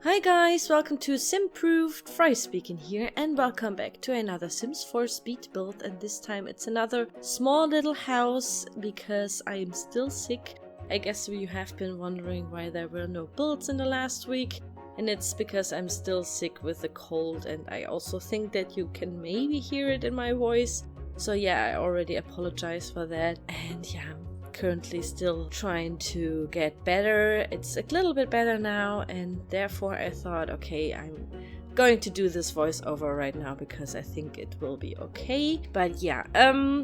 Hi guys, welcome to Simproved, Fry speaking here, and welcome back to another Sims 4 speed build, and this time it's another small little house because I am still sick. I guess you have been wondering why there were no builds in the last week, and it's because I'm still sick with a cold, and I also think that you can maybe hear it in my voice. So yeah, I already apologize for that, and yeah, currently still trying to get better. It's a little bit better now, and therefore I thought, okay, I'm going to do this voiceover right now because I think it will be okay. But yeah,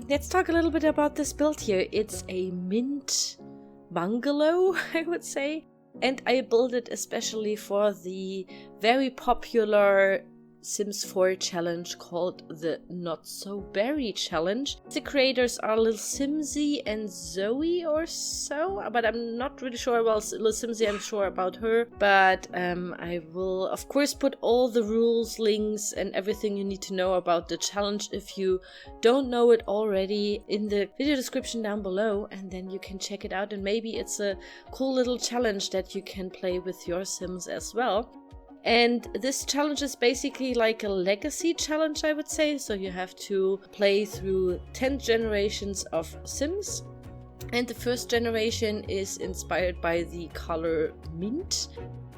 let's talk a little bit about this build here. It's a mint bungalow, I would say, and I built it especially for the very popular Sims 4 challenge called the Not So Berry challenge. The creators are Lil Simsy and Zoe or so, but I'm not really sure. Well, Lil Simsy, I'm sure about her, but I will of course put all the rules, links and everything you need to know about the challenge if you don't know it already in the video description down below, and then you can check it out, and maybe it's a cool little challenge that you can play with your Sims as well. And this challenge is basically like a legacy challenge, I would say. So you have to play through 10 generations of Sims. And the first generation is inspired by the color mint.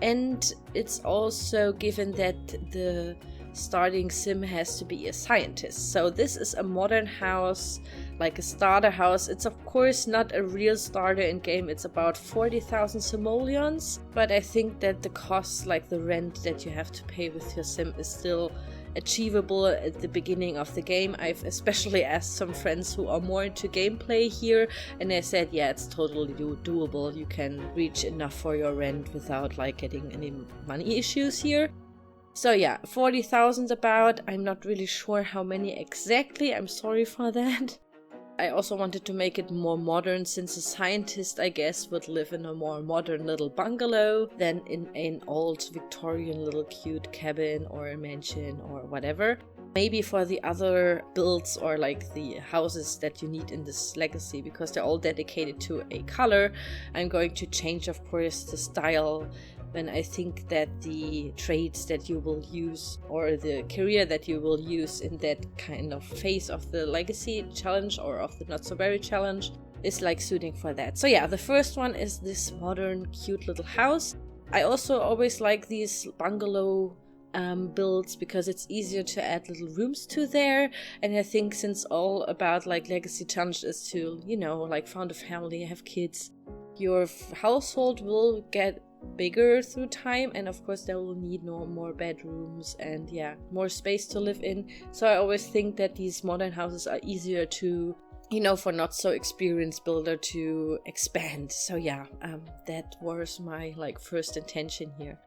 And it's also given that the starting Sim has to be a scientist. So this is a modern house, like a starter house. It's of course not a real starter in game. It's about 40,000 simoleons, but I think that the cost, like the rent that you have to pay with your Sim, is still achievable at the beginning of the game. I've especially asked some friends who are more into gameplay here, and they said, yeah, it's totally doable. You can reach enough for your rent without like getting any money issues here. So yeah, 40,000 about. I'm not really sure how many exactly. I'm sorry for that. I also wanted to make it more modern, since a scientist, I guess, would live in a more modern little bungalow than in an old Victorian little cute cabin or a mansion or whatever. Maybe for the other builds or like the houses that you need in this legacy, because they're all dedicated to a color, I'm going to change, of course, the style when I think that the traits that you will use or the career that you will use in that kind of phase of the legacy challenge or of the not so berry challenge is like suiting for that. So yeah, the first one is this modern cute little house. I also always like these bungalow builds because it's easier to add little rooms to there, and I think since all about like legacy challenge is to, you know, like found a family, have kids, your household will get bigger through time, and of course they will need no more bedrooms and yeah, more space to live in. So I always think that these modern houses are easier to, you know, for not so experienced builder to expand. So yeah, that was my like first intention here.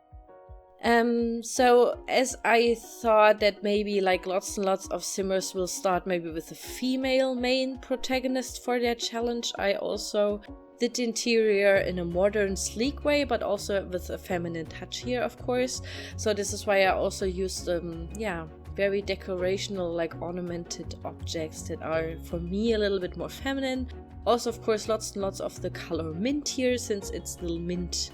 So as I thought that maybe like lots and lots of simmers will start maybe with a female main protagonist for their challenge, I also did the interior in a modern, sleek way, but also with a feminine touch here, of course. So this is why I also used very decorational, like ornamented objects that are for me a little bit more feminine. Also, of course, lots and lots of the color mint here, since it's little mint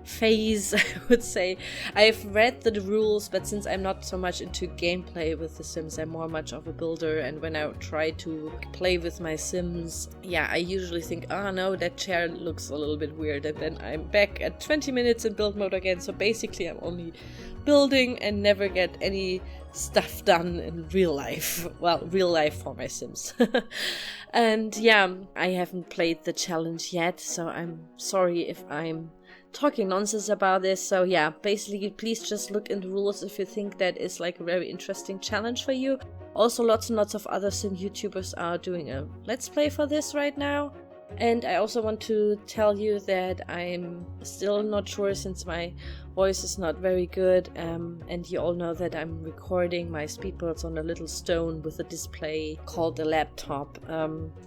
phase, I would say. I've read the rules, but since I'm not so much into gameplay with the Sims, I'm more much of a builder, and when I try to play with my Sims, yeah, I usually think, oh no, that chair looks a little bit weird, and then I'm back at 20 minutes in build mode again. So basically I'm only building and never get any stuff done in real life. Well, real life for my Sims. And yeah, I haven't played the challenge yet, so I'm sorry if I'm talking nonsense about this. So yeah, basically please just look in the rules if you think that is like a very interesting challenge for you. Also, lots and lots of other Sim YouTubers are doing a let's play for this right now. And I also want to tell you that I'm still not sure, since my voice is not very good, and you all know that I'm recording my speed builds on a little stone with a display called a laptop,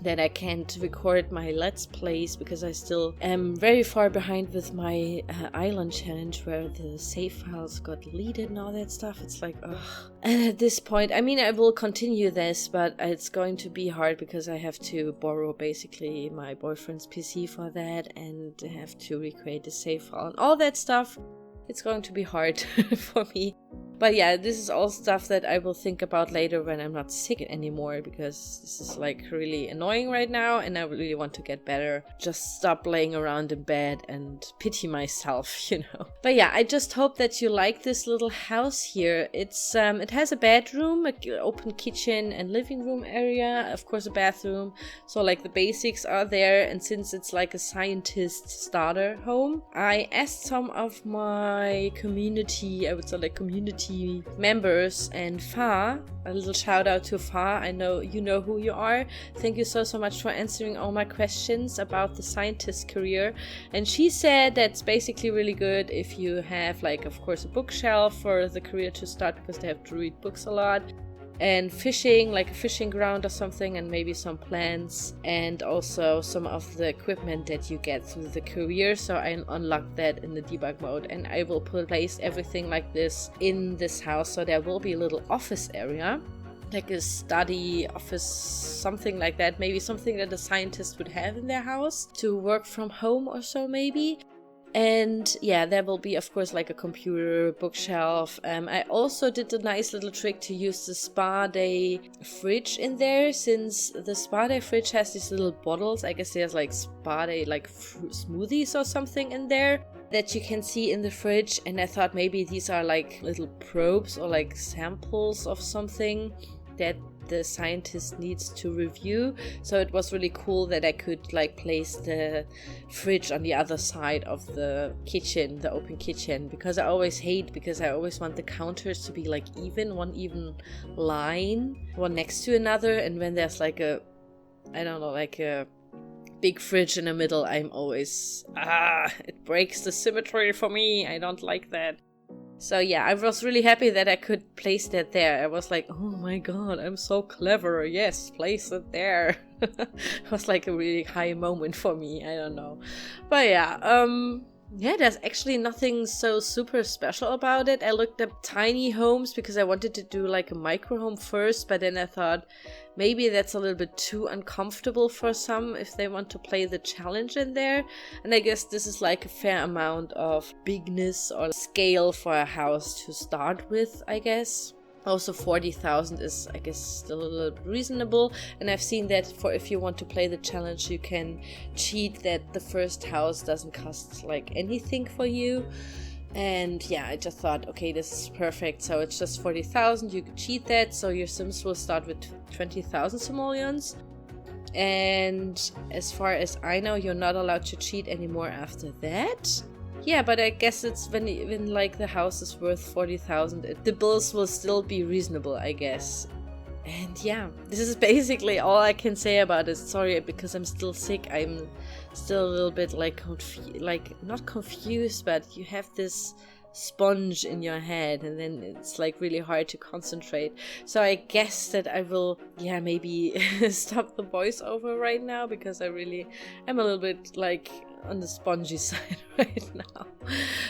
that I can't record my let's plays because I still am very far behind with my island challenge where the save files got deleted and all that stuff. It's like, ugh. And at this point, I mean, I will continue this, but it's going to be hard because I have to borrow basically my boyfriend's PC for that, and have to recreate the save file and all that stuff. it's going to be hard for me. But yeah, this is all stuff that I will think about later when I'm not sick anymore, because this is like really annoying right now and I really want to get better. Just stop laying around in bed and pity myself, you know. But yeah, I just hope that you like this little house here. It's it has a bedroom, an open kitchen and living room area, of course a bathroom. So like the basics are there, and since it's like a scientist starter home, I asked some of my community, I would say like community members, and Fa, a little shout out to Fa, I know you know who you are. Thank you so much for answering all my questions about the scientist career. And she said that's basically really good if you have like of course a bookshelf for the career to start, because they have to read books a lot, and fishing, like a fishing ground or something, and maybe some plants, and also some of the equipment that you get through the career. So I unlocked that in the debug mode, and I will place everything like this in this house. So there will be a little office area, like a study office, something like that, maybe something that a scientist would have in their house to work from home or so maybe. And yeah, there will be of course like a computer, bookshelf. I also did a nice little trick to use the Spa Day fridge in there, since the Spa Day fridge has these little bottles. I guess there's like Spa Day like smoothies or something in there that you can see in the fridge, and I thought maybe these are like little probes or like samples of something that the scientist needs to review. So it was really cool that I could like place the fridge on the other side of the kitchen, the open kitchen, because I always want the counters to be like one even line, one next to another. And when there's like a, I don't know, like a big fridge in the middle, I'm always, it breaks the symmetry for me. I don't like that. So yeah, I was really happy that I could place that there. I was like, oh my god, I'm so clever. Yes, place it there. It was like a really high moment for me. I don't know. But yeah, there's actually nothing so super special about it. I looked up tiny homes because I wanted to do like a micro home first, but then I thought maybe that's a little bit too uncomfortable for some if they want to play the challenge in there. And I guess this is like a fair amount of bigness or scale for a house to start with, I guess. Also 40,000 is, I guess, still a little bit reasonable. And I've seen that for if you want to play the challenge, you can cheat that the first house doesn't cost like anything for you. And yeah, I just thought, okay, this is perfect. So it's just 40,000, you could cheat that. So your Sims will start with 20,000 simoleons. And as far as I know, you're not allowed to cheat anymore after that. Yeah, but I guess it's when like the house is worth 40,000, the bills will still be reasonable, I guess. And yeah, this is basically all I can say about it. Sorry, because I'm still sick. I'm still a little bit like not confused, but you have this sponge in your head and then it's like really hard to concentrate. So I guess that I will, maybe stop the voiceover right now, because I'm a little bit like on the spongy side right now.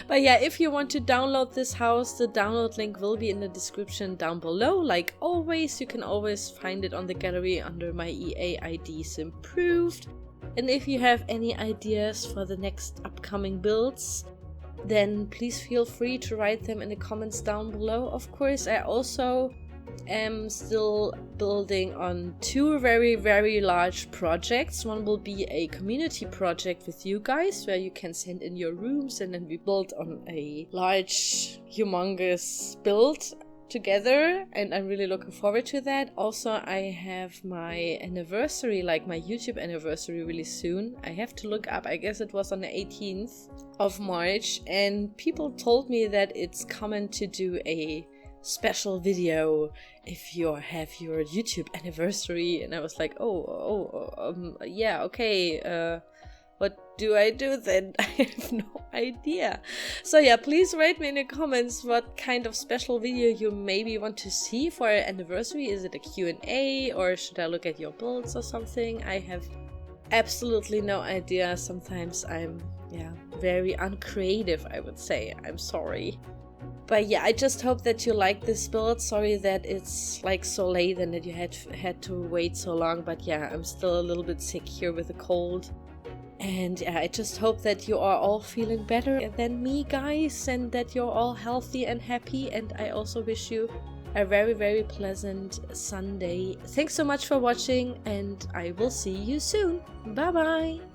But yeah, if you want to download this house, the download link will be in the description down below. Like always, you can always find it on the gallery under my EA ID Simproved. And if you have any ideas for the next upcoming builds, then please feel free to write them in the comments down below. Of course, I also am still building on two very, very large projects. One will be a community project with you guys, where you can send in your rooms and then we build on a large, humongous build together, and I'm really looking forward to that. Also, I have my anniversary, like my YouTube anniversary, really soon. I have to look up, I guess it was on the 18th of March, and people told me that it's common to do a special video if you have your YouTube anniversary, and I was like, yeah, okay, what do I do then? I have no idea. So yeah, please write me in the comments what kind of special video you maybe want to see for our anniversary. Is it a Q&A, or should I look at your builds or something? I have absolutely no idea. Sometimes I'm very uncreative, I would say. I'm sorry. But yeah, I just hope that you like this build. Sorry that it's like so late and that you had to wait so long. But yeah, I'm still a little bit sick here with a cold. And yeah, I just hope that you are all feeling better than me, guys, and that you're all healthy and happy. And I also wish you a very, very pleasant Sunday. Thanks so much for watching, and I will see you soon. Bye bye.